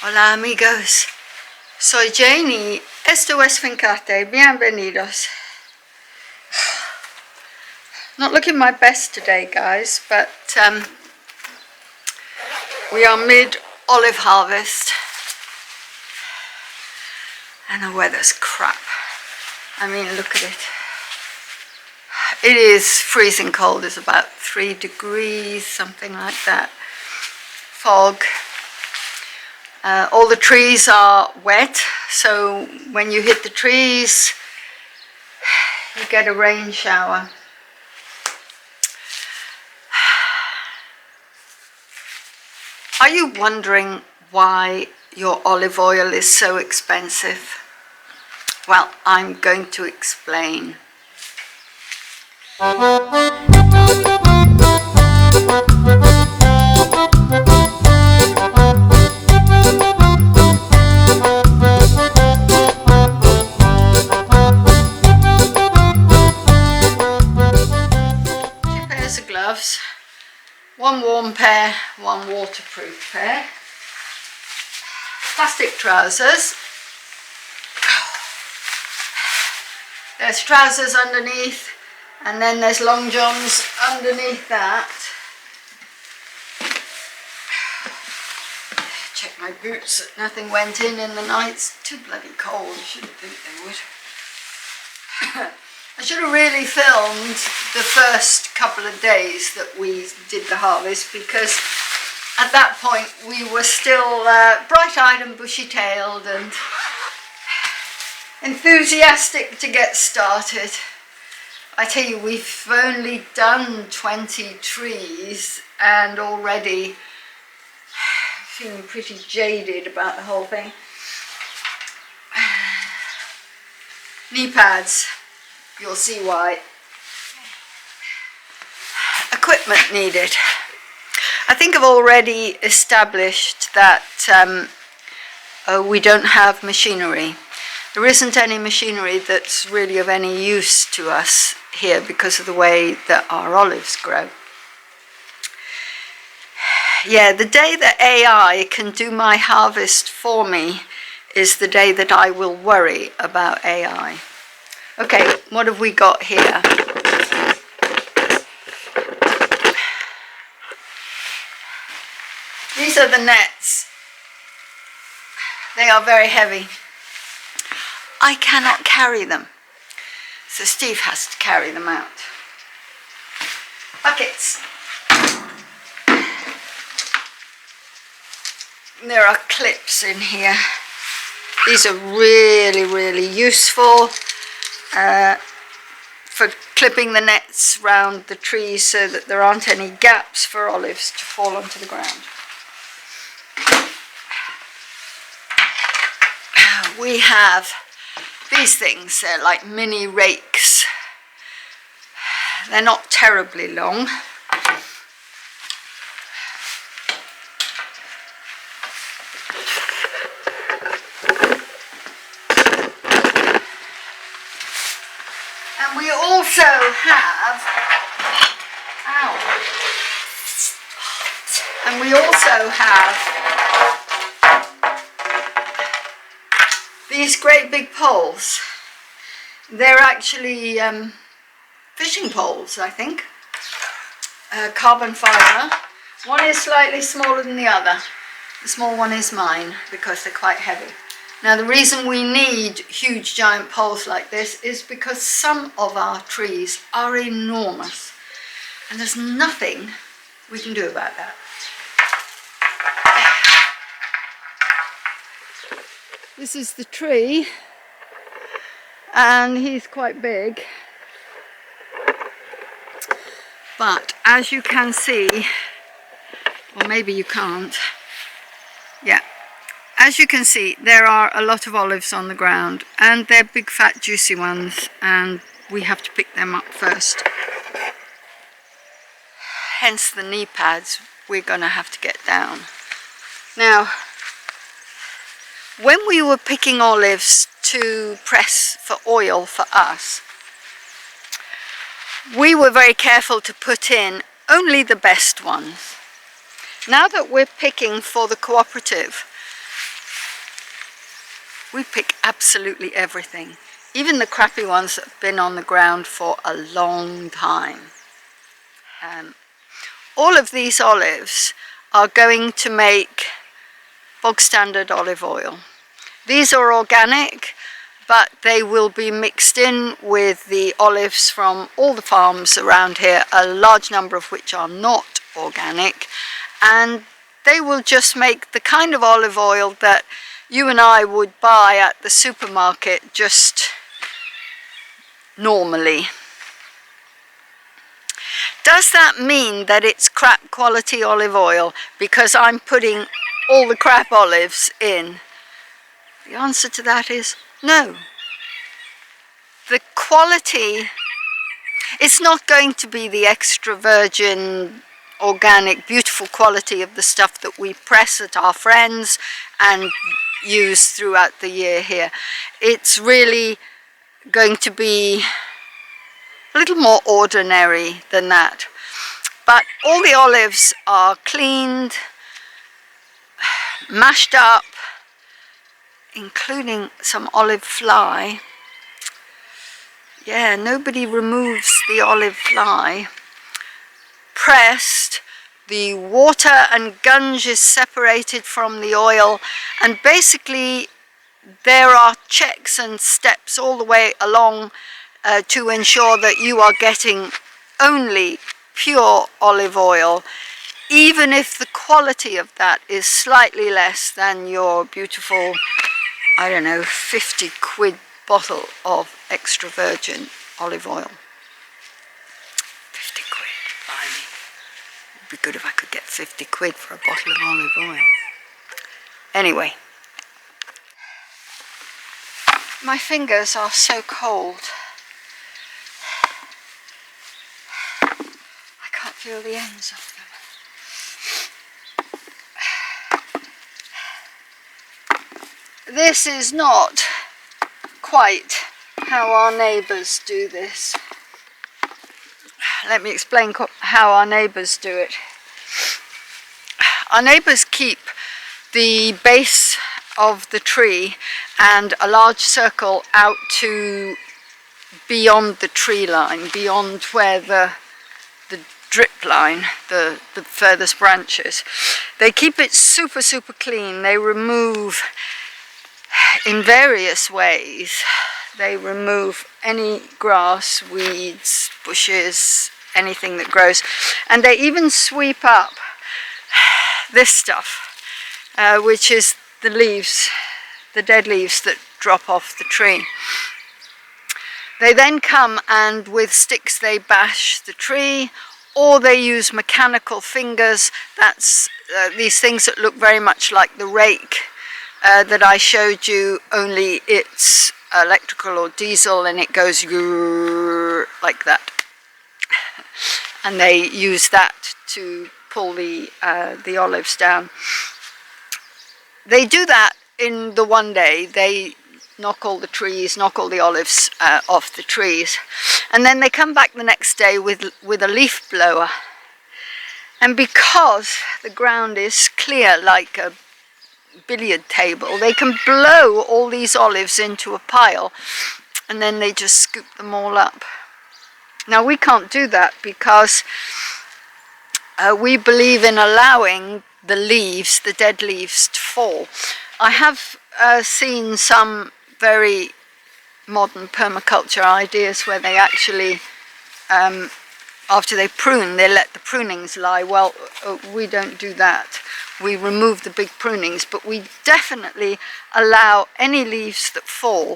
Hola amigos, soy Janie. Esto es Fincate. Bienvenidos. Not looking my best today, guys, but we are mid-olive harvest and the weather's crap. I mean, look at it. It is freezing cold. It's about 3 degrees, something like that. Fog. All the trees are wet, so when you hit the trees, you get a rain shower. Are you wondering why your olive oil is so expensive? Well, I'm going to explain. Gloves, one warm pair, one waterproof pair, plastic trousers, there's trousers underneath, and then there's long johns underneath that. Check my boots that nothing went in the night. It's too bloody cold, you shouldn't think they would. I should have really filmed the first couple of days that we did the harvest, because at that point we were still bright-eyed and bushy-tailed and enthusiastic to get started. I tell you, we've only done 20 trees and already feeling pretty jaded about the whole thing. Knee pads. You'll see why. Equipment needed. I think I've already established that we don't have machinery. There isn't any machinery that's really of any use to us here because of the way that our olives grow. Yeah, the day that AI can do my harvest for me is the day that I will worry about AI. Okay, what have we got here? These are the nets. They are very heavy. I cannot carry them, so Steve has to carry them out. Buckets. There are clips in here. These are really, really useful. For clipping the nets round the trees so that there aren't any gaps for olives to fall onto the ground. We have these things, they're like mini rakes. They're not terribly long. We also have, these great big poles. They're actually fishing poles, I think. Carbon fibre. One is slightly smaller than the other. The small one is mine because they're quite heavy. Now, the reason we need huge giant poles like this is because some of our trees are enormous and there's nothing we can do about that. This is the tree and he's quite big, but as you can see, or maybe you can't, yeah. As you can see, there are a lot of olives on the ground, and they're big, fat, juicy ones, and we have to pick them up first. Hence the knee pads we're going to have to get down. Now, when we were picking olives to press for oil for us, we were very careful to put in only the best ones. Now that we're picking for the cooperative, We pick absolutely everything, even the crappy ones that have been on the ground for a long time. All of these olives are going to make bog standard olive oil. These are organic, but they will be mixed in with the olives from all the farms around here, a large number of which are not organic, and they will just make the kind of olive oil that you and I would buy at the supermarket just normally. Does that mean that it's crap quality olive oil because I'm putting all the crap olives in? The answer to that is no. The quality, it's not going to be the extra virgin, organic, beautiful quality of the stuff that we press at our friends and use throughout the year here. It's really going to be a little more ordinary than that. But all the olives are cleaned, mashed up, including some olive fly. Yeah, nobody removes the olive fly. Pressed, the water and gunge is separated from the oil, and basically there are checks and steps all the way along to ensure that you are getting only pure olive oil, even if the quality of that is slightly less than your beautiful, I don't know, 50 quid bottle of extra virgin olive oil. 50 quid, blimey. It would be good if I could get 50 quid for a bottle of olive oil. Anyway, my fingers are so cold. I can't feel the ends of them. This is not quite how our neighbours do this. Let me explain how our neighbours do it. Our neighbours keep the base of the tree and a large circle out to beyond the tree line, beyond where the drip line, the furthest branches. They keep it super clean. They remove in various ways. They remove any grass, weeds, bushes, anything that grows, and they even sweep up this stuff, which is the leaves, the dead leaves that drop off the tree. They then come and with sticks they bash the tree, or they use mechanical fingers. That's these things that look very much like the rake that I showed you, only it's electrical or diesel, and it goes like that. And they use that to pull the olives down. They do that in the one day. They knock all the trees, knock all the olives off the trees, and then they come back the next day with a leaf blower. And because the ground is clear like a billiard table, they can blow all these olives into a pile, and then they just scoop them all up. Now we can't do that because we believe in allowing the leaves, the dead leaves, to fall. I have seen some very modern permaculture ideas where they actually, after they prune, they let the prunings lie. Well, we don't do that. We remove the big prunings, but we definitely allow any leaves that fall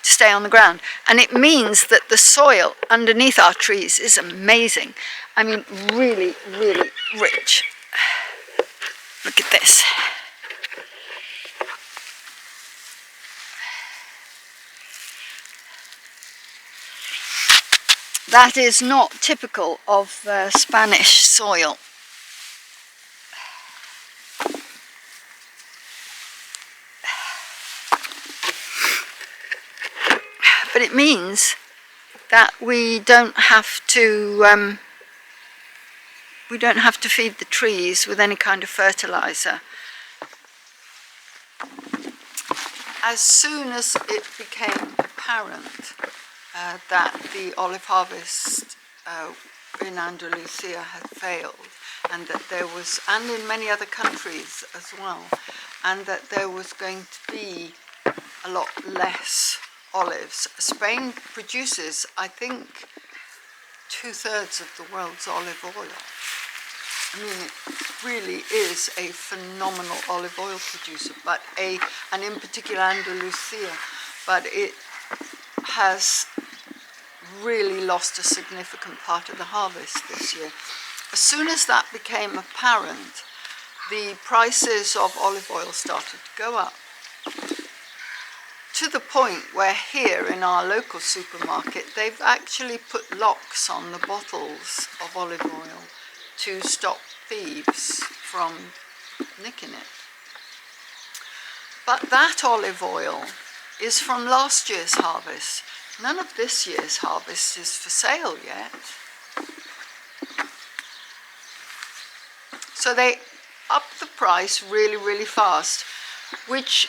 to stay on the ground. And it means that the soil underneath our trees is amazing. I mean, really rich. Look at this. That is not typical of Spanish soil. But it means that we don't have to feed the trees with any kind of fertilizer. as soon as it became apparent that the olive harvest in Andalusia had failed, and that there was, and in many other countries as well, and that there was going to be a lot less olives. Spain produces, I think, 2/3 of the world's olive oil. I mean, it really is a phenomenal olive oil producer, and in particular Andalusia, but it has really lost a significant part of the harvest this year. As soon as that became apparent, the prices of olive oil started to go up, to the point where here in our local supermarket they've actually put locks on the bottles of olive oil to stop thieves from nicking it. But that olive oil is from last year's harvest. None of this year's harvest is for sale yet. So they upped the price really, really fast, which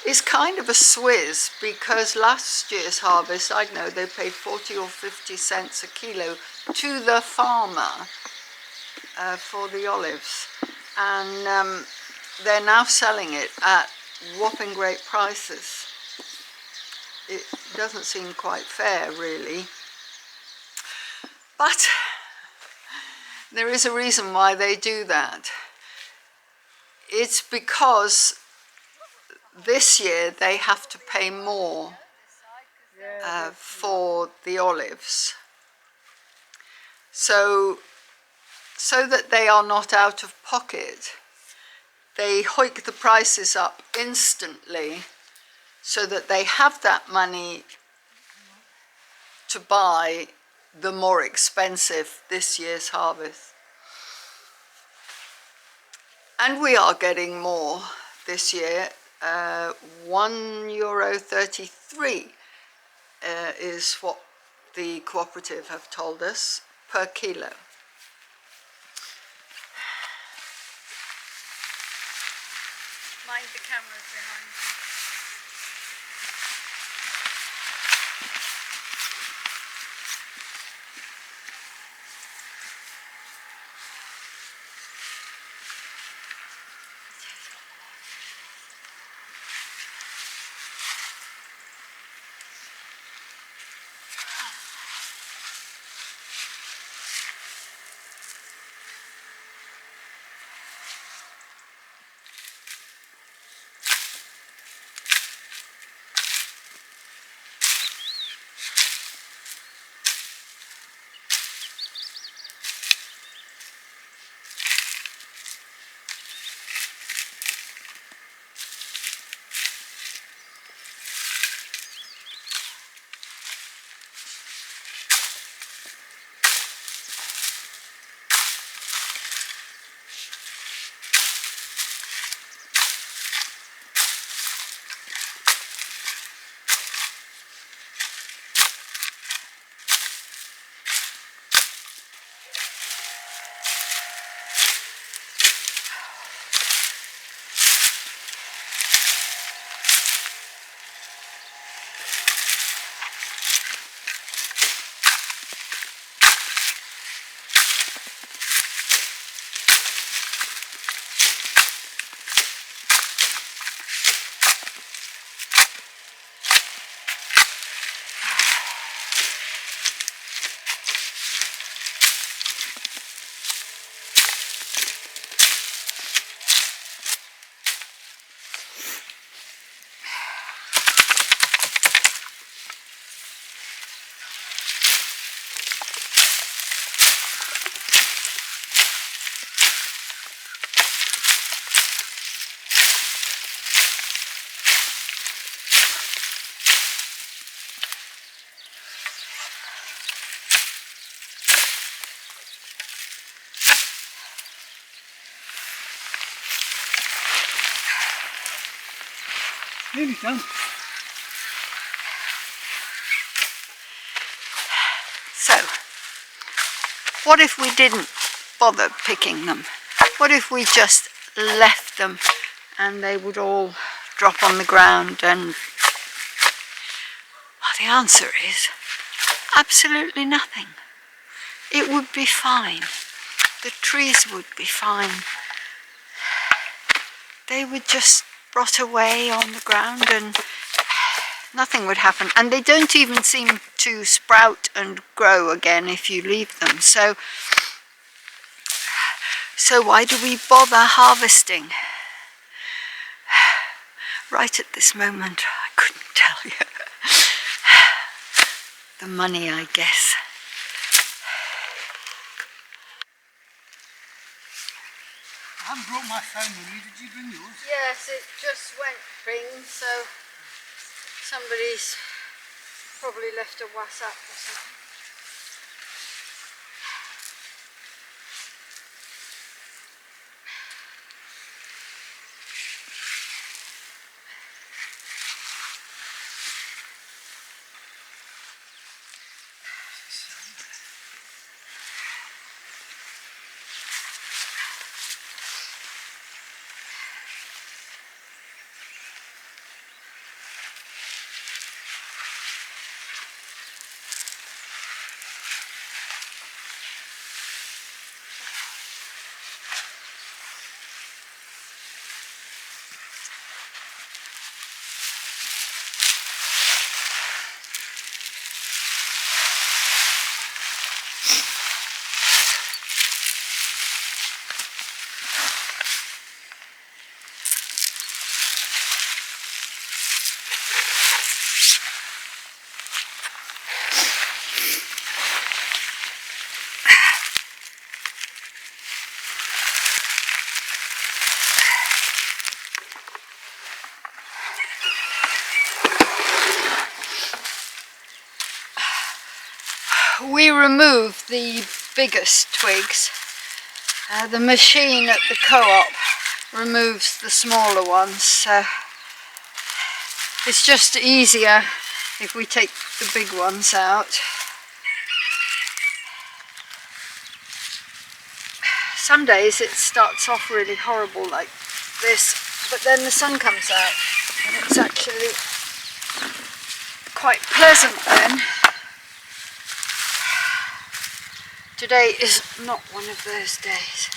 is kind of a swizz, because last year's harvest, I don't know, they paid 40 or 50 cents a kilo to the farmer for the olives, and they're now selling it at whopping great prices. It doesn't seem quite fair, really, but there is a reason why they do that. It's because this year they have to pay more for the olives, so that they are not out of pocket, they hike the prices up instantly so that they have that money to buy the more expensive this year's harvest. And we are getting more this year. €1.33 is what the cooperative have told us per kilo. Mind the cameras behind you. Nearly done. So, what if we didn't bother picking them? What if we just left them and they would all drop on the ground? And well, the answer is absolutely nothing. It would be fine. The trees would be fine. They would just rot away on the ground and nothing would happen. And they don't even seem to sprout and grow again if you leave them. So why do we bother harvesting? Right at this moment, I couldn't tell you. The money, I guess. I haven't brought my phone with me. Did you bring yours? Yes, it just went ring, so somebody's probably left a WhatsApp or something. We remove the biggest twigs. The machine at the co-op removes the smaller ones, so it's just easier if we take the big ones out. Some days it starts off really horrible like this, but then the sun comes out and it's actually quite pleasant then. Today is not one of those days.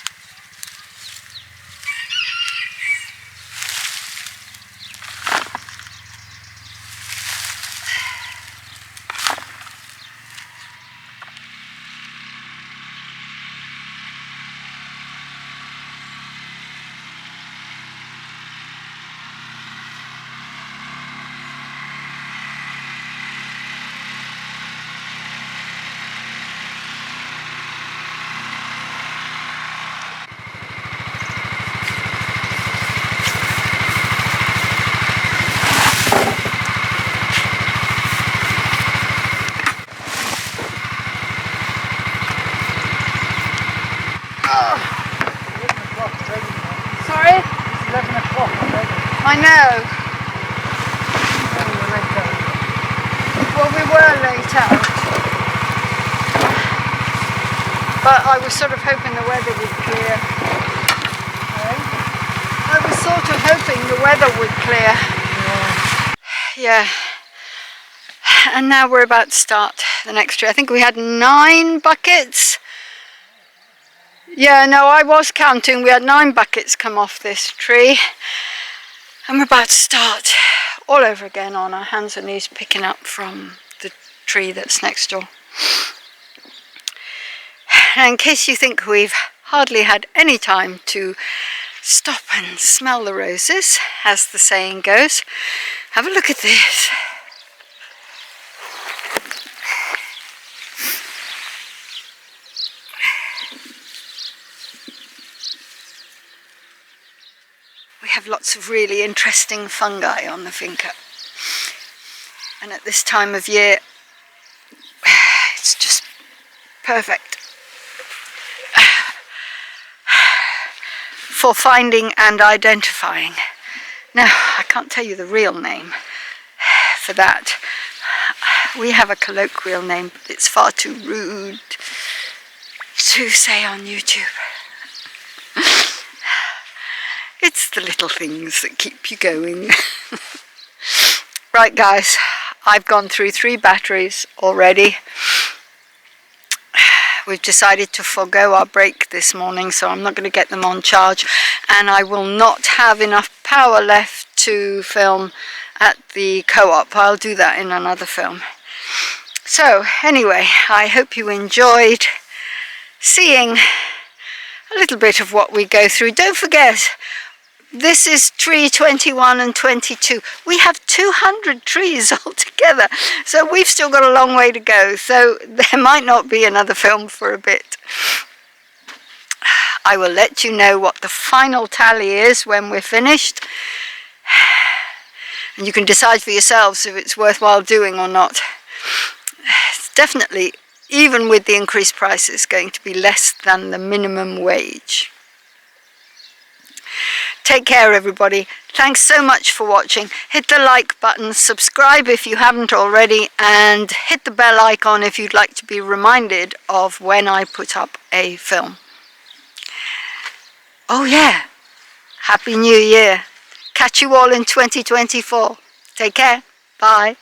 Sorry? It's 11 o'clock already. I know. Well, we were late out. But I was sort of hoping the weather would clear. I was sort of hoping the weather would clear. Yeah. And now we're about to start the next tree. I think we had 9 buckets. Yeah, no, I was counting. We had 9 buckets come off this tree. And we're about to start all over again on our hands and knees, picking up from the tree that's next door. And in case you think we've hardly had any time to stop and smell the roses, as the saying goes, have a look at this. We have lots of really interesting fungi on the finca, and at this time of year it's just perfect for finding and identifying. Now, I can't tell you the real name for that. We have a colloquial name, but it's far too rude to say on YouTube. It's the little things that keep you going. Right guys, I've gone through 3 batteries already. We've decided to forego our break this morning, so I'm not going to get them on charge, and I will not have enough power left to film at the co-op. I'll do that in another film. So anyway, I hope you enjoyed seeing a little bit of what we go through. Don't forget, this is tree 21 and 22. We have 200 trees altogether, so we've still got a long way to go, so there might not be another film for a bit. I will let you know what the final tally is when we're finished, and you can decide for yourselves if it's worthwhile doing or not. It's definitely, even with the increased prices, going to be less than the minimum wage. Take care everybody. Thanks so much for watching. Hit the like button, subscribe if you haven't already, and hit the bell icon if you'd like to be reminded of when I put up a film. Oh yeah, Happy New Year. Catch you all in 2024. Take care. Bye.